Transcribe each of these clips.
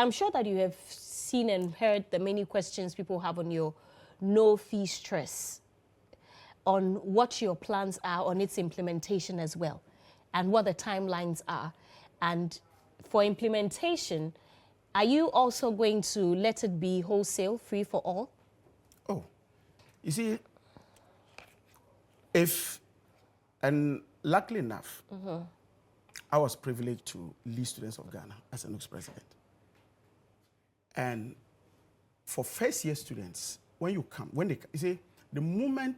I'm sure that you have seen and heard the many questions people have on your no-fee stress, on what your plans are, on its implementation as well, and what the timelines are. And for implementation, are you also going to let it be wholesale, free for all? Oh, you see, and luckily enough, I was privileged to lead students of Ghana as an ex-president. And for first-year students, you see, the moment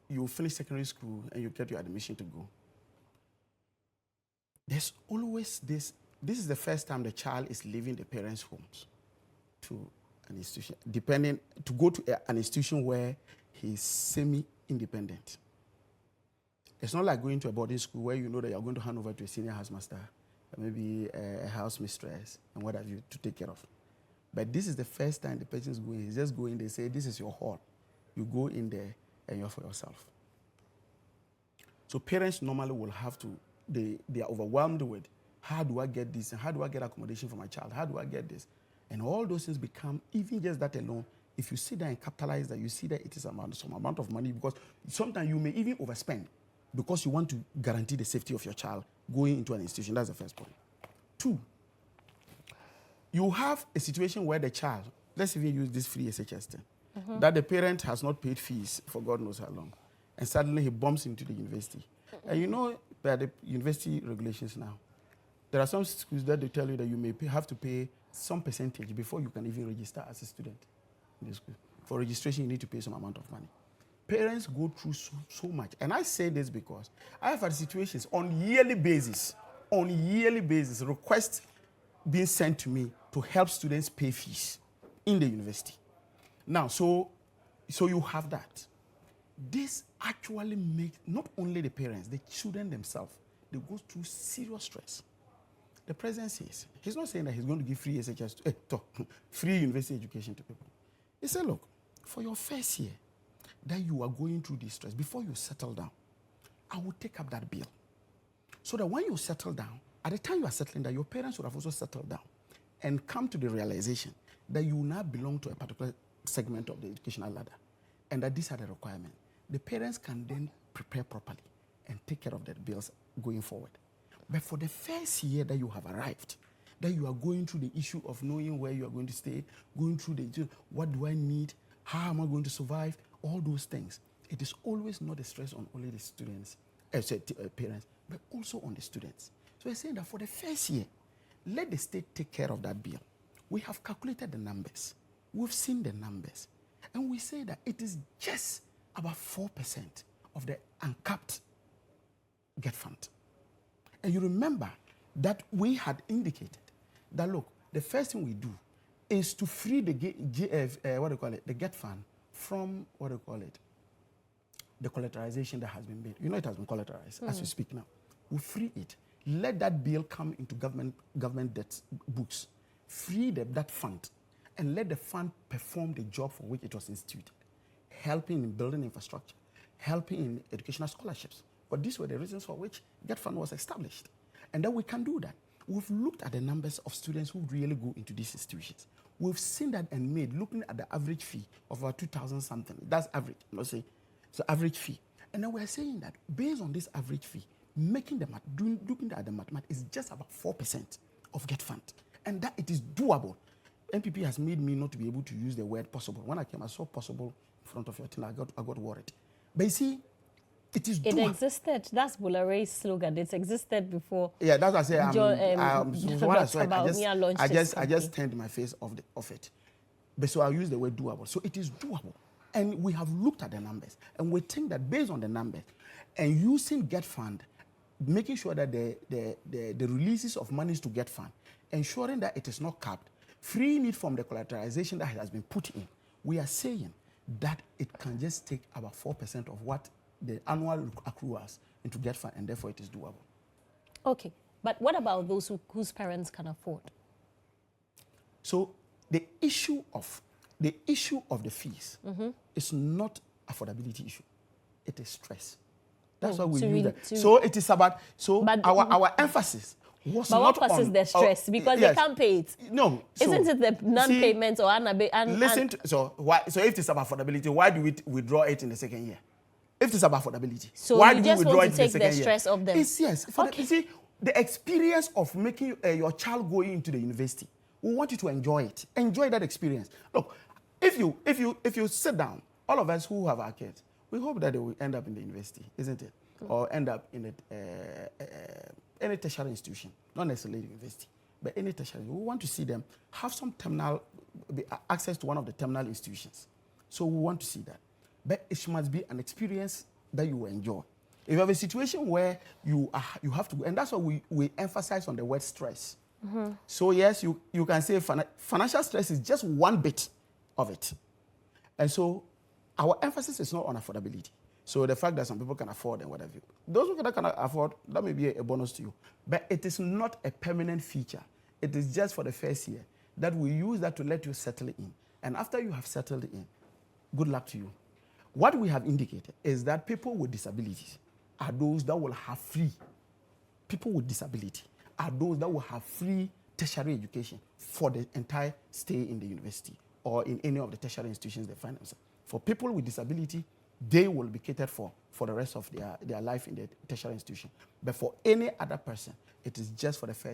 you finish secondary school and you get your admission to go, there's always this is the first time the child is leaving the parents' homes to an institution, to go to an institution where he's semi-independent. It's not like going to a boarding school where you know that you're going to hand over to a senior housemaster, maybe a house mistress, and what have you, to take care of. But this is the first time the person is going. He's just going, they say, this is your hall. You go in there and you're for yourself. So parents normally will have to, they are overwhelmed with, how do I get this? And how do I get accommodation for my child? How do I get this? And all those things become, even just that alone, if you sit there and capitalize that, you see that it is some amount of money, because sometimes you may even overspend because you want to guarantee the safety of your child going into an institution. That's the first point. 2, you have a situation where the child, let's even use this free SHS thing, that the parent has not paid fees for God knows how long, and suddenly he bumps into the university. And you know that the university regulations now, there are some schools that they tell you that you may have to pay some percentage before you can even register as a student in the school. For registration, you need to pay some amount of money. Parents go through so much. And I say this because I have had situations on yearly basis, requests being sent to me to help students pay fees in the university. Now, so you have that. This actually makes not only the parents, the children themselves, they go through serious stress. The president says, he's not saying that he's going to give free SHS, free university education to people. He said, look, for your first year that you are going through this stress, before you settle down, I will take up that bill. So that when you settle down, at the time you are settling down, your parents would have also settled down and come to the realization that you now belong to a particular segment of the educational ladder and that these are the requirements. The parents can then prepare properly and take care of their bills going forward. But for the first year that you have arrived, that you are going through the issue of knowing where you are going to stay, going through the, what do I need, how am I going to survive, all those things. It is always not a stress on only the students, parents, but also on the students. So we're saying that for the first year, let the state take care of that bill. We have calculated the numbers. We've seen the numbers. And we say that it is just about 4% of the uncapped GET fund. And you remember that we had indicated that, look, the first thing we do is to free the the GET fund from, the collateralization that has been made. You know it has been collateralized as we speak now. We free it. Let that bill come into government debt books. Free that fund and let the fund perform the job for which it was instituted, helping in building infrastructure, helping in educational scholarships. But these were the reasons for which GET fund was established. And then we can do that. We've looked at the numbers of students who really go into these institutions. We've seen that and made, looking at the average fee of about 2,000 something. That's average, so average fee. And then we're saying that based on this average fee, looking at the mathematics is just about 4% of GET fund. And that it is doable. NPP has made me not to be able to use the word possible. When I came, I saw possible in front of your thing, I got worried. But you see, it is doable. It existed. That's Bulare's slogan. It's existed before. Yeah, that's what I say. So when I saw it, I just turned my face off it. But so I'll use the word doable. So it is doable. And we have looked at the numbers. And we think that based on the numbers and using GET fund, making sure that the releases of monies to GET fund, ensuring that it is not capped, freeing it from the collateralization that has been put in, we are saying that it can just take about 4% of what the annual accruals into GET fund, and therefore it is doable. Okay, but what about those whose parents can afford? So the issue of the fees is not affordability issue; it is stress. That's why we use that. So it is about our emphasis was But not what causes on, the stress? Because yes. they can't pay it. No. So, isn't it the non-payment or listen to, so if it's about affordability, why do we withdraw it in the second year? If it's about affordability, so why you do we just withdraw want it to in the take second the year? stress of them? Yes. You see, the experience of making your child going into the university, we want you to enjoy it. Enjoy that experience. Look, if you sit down, all of us who have our kids, we hope that they will end up in the university, isn't it? Or end up in any tertiary institution, not necessarily university, but any tertiary. We want to see them have some access to one of the terminal institutions. So we want to see that. But it must be an experience that you will enjoy. If you have a situation where you have to, and that's why we emphasize on the word stress. So yes, you can say financial stress is just one bit of it. And so our emphasis is not on affordability. So the fact that some people can afford and whatever. Those who cannot afford, that may be a bonus to you. But it is not a permanent feature. It is just for the first year that we use that to let you settle in. And after you have settled in, good luck to you. What we have indicated is that people with disabilities are those that will have free. People with disability are those that will have free tertiary education for the entire stay in the university or in any of the tertiary institutions they find themselves. For people with disability, they will be catered for the rest of their life in the tertiary institution. But for any other person, it is just for the first